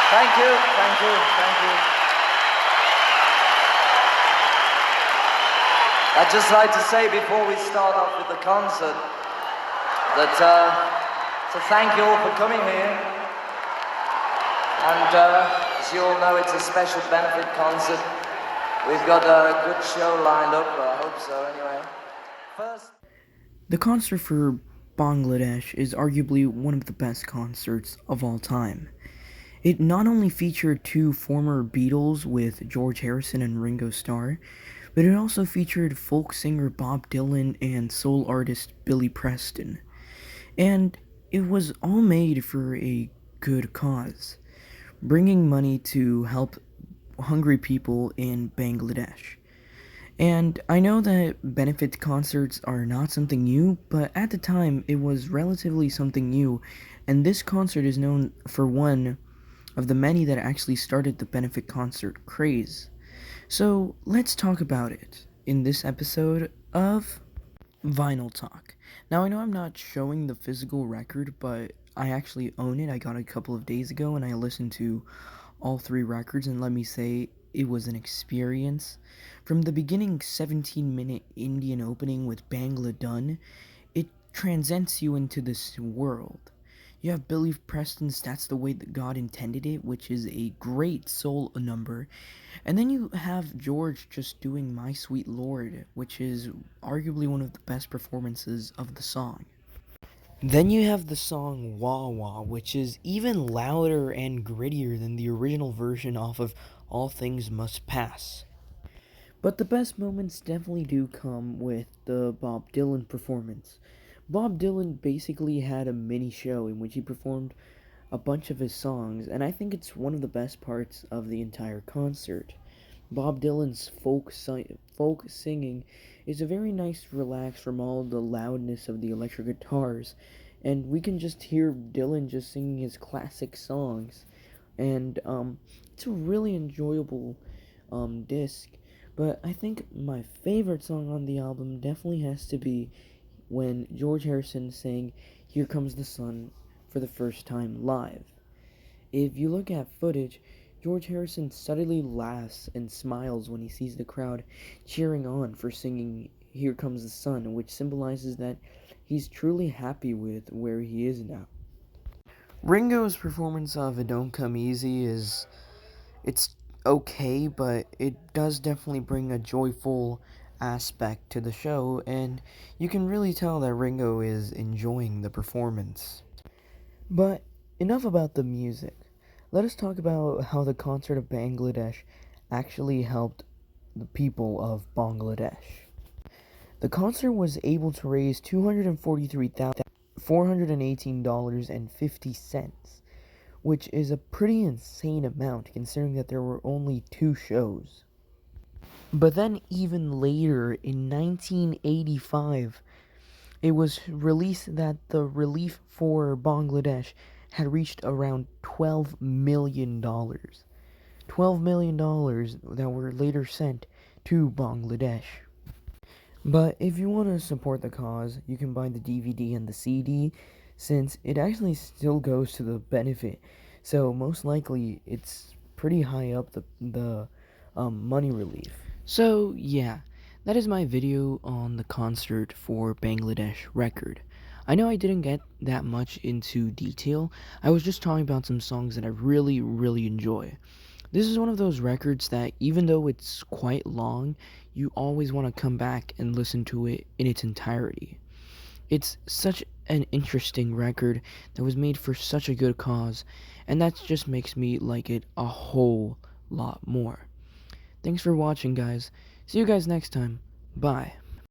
Thank you, thank you, thank you. I'd just like to say before we start off with the concert that to thank you all for coming here. And as you all know, it's a special benefit concert. We've got a good show lined up, I hope so anyway. First, The concert for Bangladesh is arguably one of the best concerts of all time. It not only featured two former Beatles with George Harrison and Ringo Starr, but it also featured folk singer Bob Dylan and soul artist Billy Preston. And it was all made for a good cause, bringing money to help hungry people in Bangladesh. And I know that benefit concerts are not something new, but at the time it was relatively something new, and this concert is known for one of the many that actually started the benefit concert craze. So let's talk about it in this episode of Vinyl Talk. Now I know I'm not showing the physical record, but I actually own it. I got it a couple of days ago and I listened to all three records, and let me say, it was an experience. From the beginning 17-minute Indian opening with Bangla Done, it transcends you into this world. You have Billy Preston's That's the Way That God Intended It, which is a great soul number. And then you have George just doing My Sweet Lord, which is arguably one of the best performances of the song. Then you have the song Wah Wah, which is even louder and grittier than the original version off of All Things Must Pass. But the best moments definitely do come with the Bob Dylan performance. Bob Dylan basically had a mini show in which he performed a bunch of his songs, and I think it's one of the best parts of the entire concert. Bob Dylan's folk singing is a very nice relax from all the loudness of the electric guitars, and we can just hear Dylan just singing his classic songs, and it's a really enjoyable disc. But I think my favorite song on the album definitely has to be when George Harrison sang Here Comes the Sun for the first time live. If you look at footage, George Harrison suddenly laughs and smiles when he sees the crowd cheering on for singing Here Comes the Sun, which symbolizes that he's truly happy with where he is now. Ringo's performance of It Don't Come Easy it's okay, but it does definitely bring a joyful aspect to the show, and you can really tell that Ringo is enjoying the performance. But enough about the music. Let us talk about how the concert of Bangladesh actually helped the people of Bangladesh. The concert was able to raise $243,418.50, which is a pretty insane amount considering that there were only two shows. But then even later in 1985, it was released that the relief for Bangladesh had reached around $12 million. $12 million that were later sent to Bangladesh. But if you want to support the cause, you can buy the DVD and the CD, since it actually still goes to the benefit. So most likely it's pretty high up the money relief. So yeah, that is my video on the concert for Bangladesh record. I know I didn't get that much into detail. I was just talking about some songs that I really, really enjoy. This is one of those records that, even though it's quite long, you always want to come back and listen to it in its entirety. It's such an interesting record that was made for such a good cause, and that just makes me like it a whole lot more. Thanks for watching, guys. See you guys next time. Bye.